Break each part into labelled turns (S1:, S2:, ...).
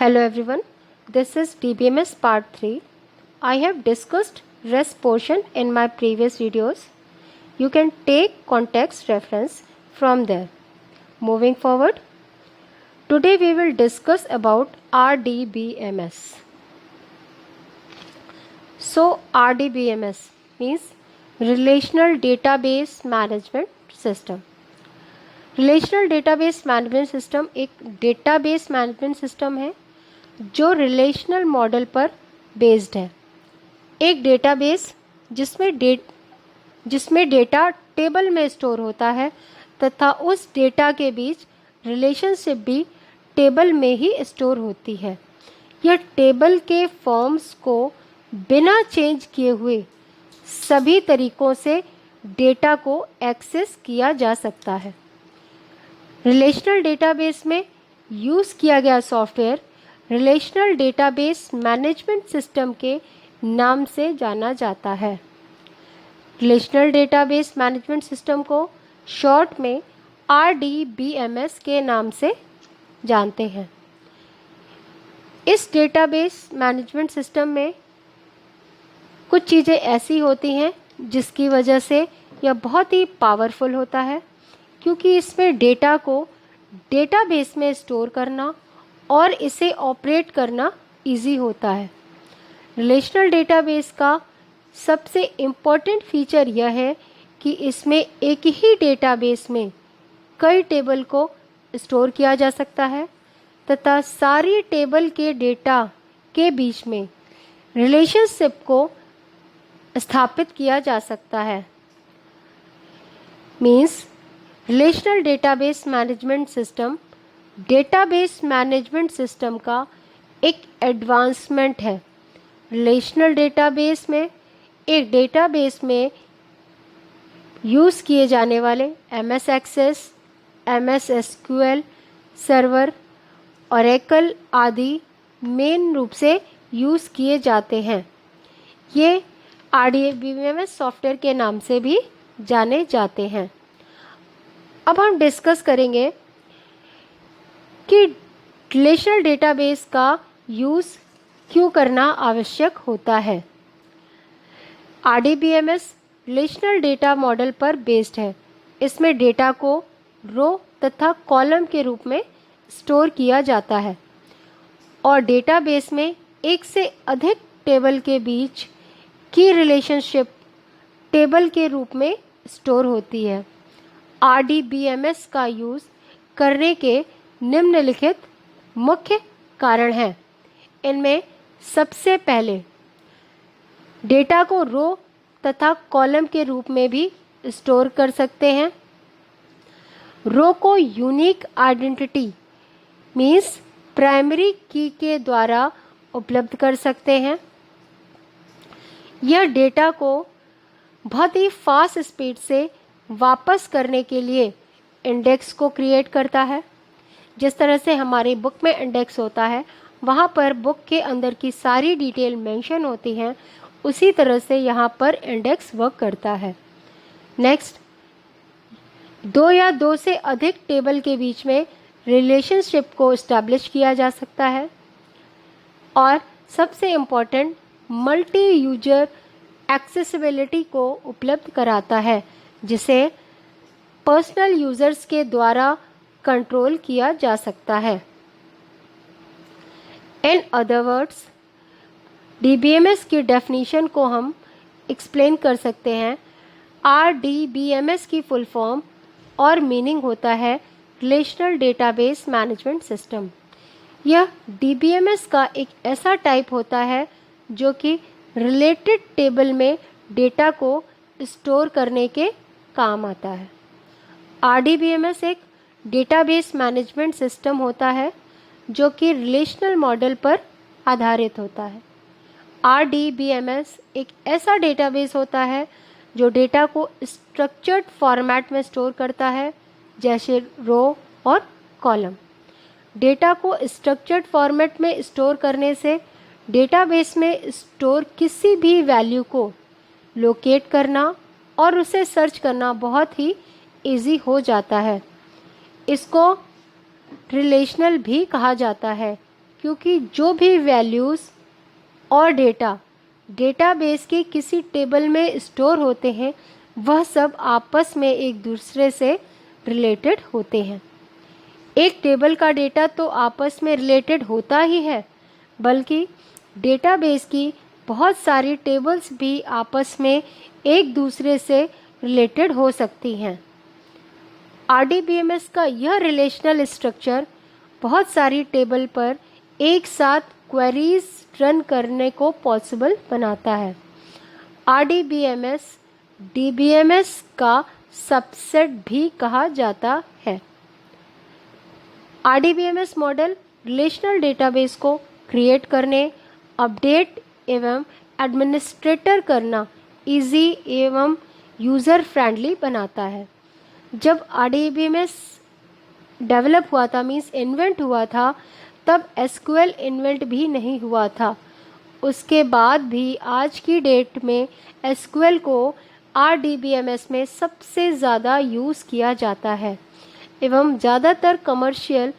S1: Hello everyone, this is DBMS part 3. I have discussed rest portion in my previous videos. You can take context reference from there. Moving forward, today we will discuss about RDBMS. So RDBMS means Relational Database Management System. Relational database management system एक database management system है जो relational model पर based है। एक database जिसमें data table में store होता है तथा उस डेटा के बीच रिलेशनशिप भी टेबल में ही स्टोर होती है। यह टेबल के फॉर्म्स को बिना चेंज किए हुए सभी तरीकों से डेटा को एक्सेस किया जा सकता है। रिलेशनल डेटाबेस में यूज़ किया गया software relational database management system के नाम से जाना जाता है। रिलेशनल डेटाबेस मैनेजमेंट सिस्टम को शॉर्ट में RDBMS के नाम से जानते हैं। इस डेटाबेस मैनेजमेंट सिस्टम में कुछ चीज़ें ऐसी होती हैं जिसकी वजह से यह बहुत ही पावरफुल होता है, क्योंकि इसमें डेटा को डेटाबेस में स्टोर करना और इसे ऑपरेट करना इजी होता है। रिलेशनल डेटाबेस का सबसे इम्पॉर्टेंट फीचर यह है कि इसमें एक ही डेटाबेस में कई टेबल को स्टोर किया जा सकता है तथा सारी टेबल के डेटा के बीच में रिलेशनशिप को स्थापित किया जा सकता है। Means relational database management system database management system का एक एडवांसमेंट है। रिलेशनल डेटाबेस में एक डेटाबेस में यूज़ किए जाने वाले MS access, MS SQL server, Oracle आदि मेन रूप से यूज़ किए जाते हैं। ये RDBMS सॉफ्टवेयर के नाम से भी जाने जाते हैं। अब हम डिस्कस करेंगे कि रिलेशनल डेटाबेस का यूज़ क्यों करना आवश्यक होता है। RDBMS रिलेशनल डेटा मॉडल पर बेस्ड है। इसमें डेटा को रो तथा कॉलम के रूप में स्टोर किया जाता है और डेटाबेस में एक से अधिक टेबल के बीच की रिलेशनशिप टेबल के रूप में स्टोर होती है। RDBMS का यूज़ करने के निम्नलिखित मुख्य कारण हैं। इनमें सबसे पहले डेटा को रो तथा कॉलम के रूप में भी स्टोर कर सकते हैं। रो को यूनिक आइडेंटिटी मीन्स प्राइमरी की के द्वारा उपलब्ध कर सकते हैं। यह डेटा को बहुत ही फास्ट स्पीड से वापस करने के लिए इंडेक्स को क्रिएट करता है। जिस तरह से हमारी बुक में इंडेक्स होता है, वहाँ पर बुक के अंदर की सारी डिटेल मेंशन होती हैं, उसी तरह से यहाँ पर इंडेक्स वर्क करता है। नेक्स्ट, दो या दो से अधिक टेबल के बीच में रिलेशनशिप को इस्टेब्लिश किया जा सकता है। और सबसे इम्पॉर्टेंट, मल्टी यूजर एक्सेसिबिलिटी को उपलब्ध कराता है, जिसे पर्सनल यूजर्स के द्वारा कंट्रोल किया जा सकता है। इन अदर वर्ड्स, DBMS की डेफिनेशन को हम एक्सप्लेन कर सकते हैं। RDBMS की फुल फॉर्म और मीनिंग होता है रिलेशनल डेटाबेस मैनेजमेंट सिस्टम। यह DBMS का एक ऐसा टाइप होता है जो कि रिलेटेड टेबल में डेटा को स्टोर करने के काम आता है। RDBMS एक डेटाबेस मैनेजमेंट सिस्टम होता है जो कि रिलेशनल मॉडल पर आधारित होता है। RDBMS एक ऐसा डेटाबेस होता है जो डेटा को स्ट्रक्चर्ड फॉर्मेट में स्टोर करता है, जैसे रो और कॉलम। डेटा को स्ट्रक्चर्ड फॉर्मेट में स्टोर करने से डेटाबेस में स्टोर किसी भी वैल्यू को लोकेट करना और उसे सर्च करना बहुत ही इजी हो जाता है। इसको रिलेशनल भी कहा जाता है, क्योंकि जो भी वैल्यूज़ और डेटा डेटाबेस के किसी टेबल में स्टोर होते हैं वह सब आपस में एक दूसरे से रिलेटेड होते हैं। एक टेबल का डेटा तो आपस में रिलेटेड होता ही है, बल्कि डेटाबेस की बहुत सारी टेबल्स भी आपस में एक दूसरे से रिलेटेड हो सकती हैं। RDBMS का यह रिलेशनल स्ट्रक्चर बहुत सारी टेबल पर एक साथ क्वेरीज रन करने को पॉसिबल बनाता है। RDBMS DBMS का सबसेट भी कहा जाता है। RDBMS मॉडल रिलेशनल डेटाबेस को क्रिएट करने, अपडेट एवं एडमिनिस्ट्रेटर करना इजी एवं यूज़र फ्रेंडली बनाता है। जब RDBMS डेवलप हुआ था, मीन्स इन्वेंट हुआ था, तब SQL इन्वेंट भी नहीं हुआ था। उसके बाद भी आज की डेट में SQL को RDBMS में सबसे ज़्यादा यूज़ किया जाता है एवं ज़्यादातर कमर्शियल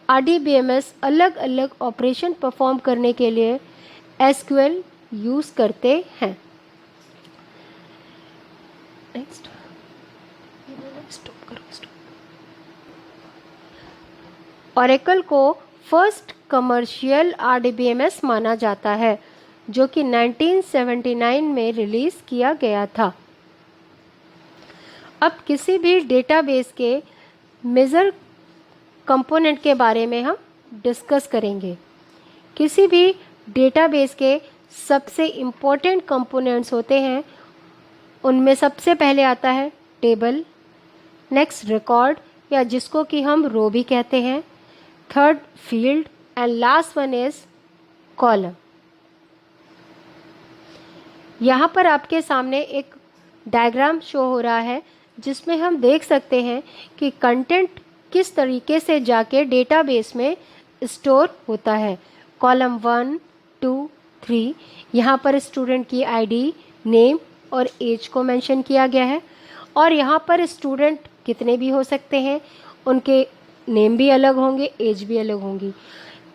S1: RDBMS अलग अलग ऑपरेशन परफॉर्म करने के लिए SQL यूज़ करते हैं। नेक्स्ट ओरेकल को फर्स्ट कमर्शियल RDBMS माना जाता है, जो कि 1979 में रिलीज़ किया गया था। अब किसी भी डेटाबेस के मेजर कंपोनेंट के बारे में हम डिस्कस करेंगे। किसी भी डेटाबेस के सबसे इम्पोर्टेंट कंपोनेंट्स होते हैं, उनमें सबसे पहले आता है टेबल, नेक्स्ट रिकॉर्ड या जिसको कि हम रो भी कहते हैं, third field and last one is column. यहाँ पर आपके सामने एक डायग्राम शो हो रहा है जिसमें हम देख सकते हैं कि कंटेंट किस तरीके से जाके डेटाबेस में स्टोर होता है। कॉलम 1, 2, 3, यहाँ पर स्टूडेंट की आईडी, नेम और एज को मेंशन किया गया है और यहाँ पर स्टूडेंट कितने भी हो सकते हैं, उनके नेम भी अलग होंगे, एज भी अलग होंगी।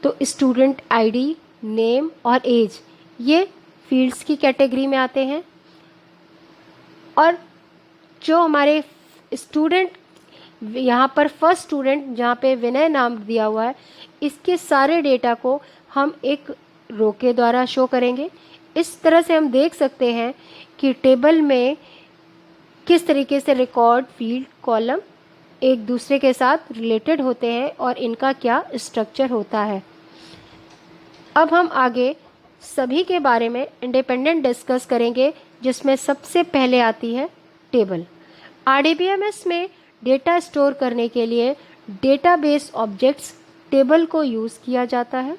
S1: तो स्टूडेंट आईडी, नेम और एज ये फील्ड्स की कैटेगरी में आते हैं और जो हमारे स्टूडेंट, यहाँ पर फर्स्ट स्टूडेंट जहाँ पे विनय नाम दिया हुआ है, इसके सारे डेटा को हम एक रो के द्वारा शो करेंगे। इस तरह से हम देख सकते हैं कि टेबल में किस तरीके से रिकॉर्ड, फील्ड, कॉलम एक दूसरे के साथ रिलेटेड होते हैं और इनका क्या स्ट्रक्चर होता है। अब हम आगे सभी के बारे में इंडिपेंडेंट डिस्कस करेंगे, जिसमें सबसे पहले आती है टेबल। RDBMS में डेटा स्टोर करने के लिए डेटाबेस ऑब्जेक्ट्स टेबल को यूज़ किया जाता है।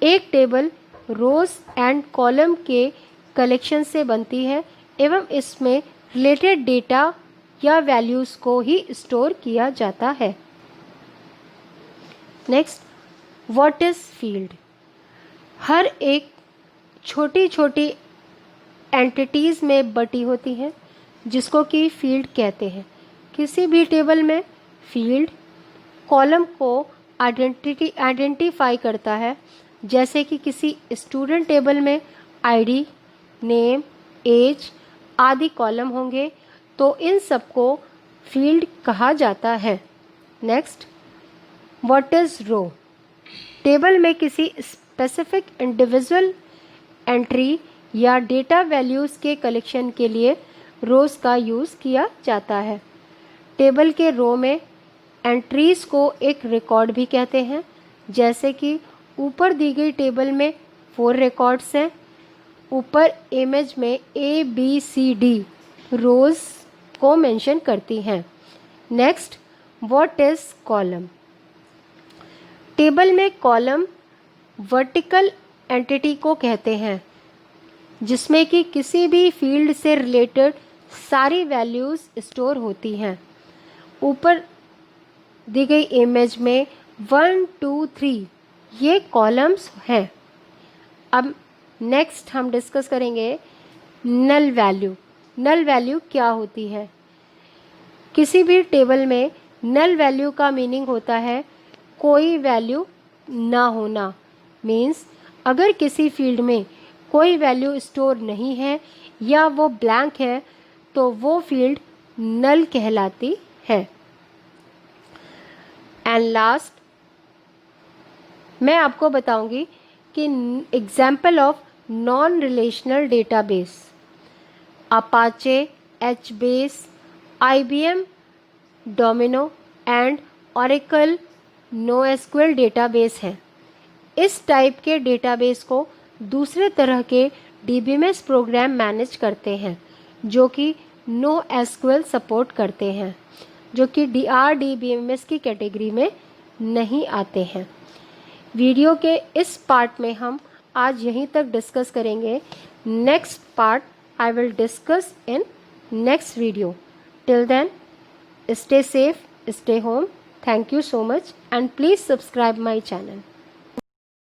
S1: एक टेबल रोज एंड कॉलम के कलेक्शन से बनती है एवं इसमें रिलेटेड डेटा या वैल्यूज़ को ही स्टोर किया जाता है। Next, what is field? हर एक छोटी छोटी एंटिटीज़ में बटी होती हैं जिसको कि फील्ड कहते हैं। किसी भी टेबल में फील्ड कॉलम को आइडेंटिफाई करता है, जैसे कि किसी स्टूडेंट टेबल में आईडी, नेम, एज आदि कॉलम होंगे, तो इन सबको फील्ड कहा जाता है। Next, what is row? Table में किसी स्पेसिफिक इंडिविजुअल एंट्री या डेटा वैल्यूज़ के कलेक्शन के लिए रोज का यूज़ किया जाता है। टेबल के रो में एंट्रीज़ को एक रिकॉर्ड भी कहते हैं, जैसे कि ऊपर दी गई टेबल में 4 रिकॉर्ड्स हैं। ऊपर इमेज में ABCD रोज को मेंशन करती हैं। Next, what is column? Table में कॉलम वर्टिकल एंटिटी को कहते हैं, जिसमें कि किसी भी फील्ड से रिलेटेड सारी वैल्यूज़ स्टोर होती हैं। ऊपर दी गई इमेज में 1, 2, 3 ये कॉलम्स हैं। अब नेक्स्ट हम डिस्कस करेंगे नल वैल्यू। नल वैल्यू क्या होती है? किसी भी टेबल में नल वैल्यू का मीनिंग होता है कोई वैल्यू ना होना, मीन्स अगर किसी फील्ड में कोई वैल्यू स्टोर नहीं है या वो ब्लैंक है तो वो फील्ड नल कहलाती है। एंड लास्ट मैं आपको बताऊंगी कि example of non relational database Apache, HBase, IBM, domino and Oracle NoSQL database हैं। इस टाइप के डेटाबेस को दूसरे तरह के DBMS प्रोग्राम मैनेज करते हैं जो कि NoSQL सपोर्ट करते हैं, जो कि DBMS की कैटेगरी में नहीं आते हैं। वीडियो के इस पार्ट में हम आज यहीं तक डिस्कस करेंगे। Next part I will discuss in next video. Till then, stay safe, stay home. Thank you so much and please subscribe my channel.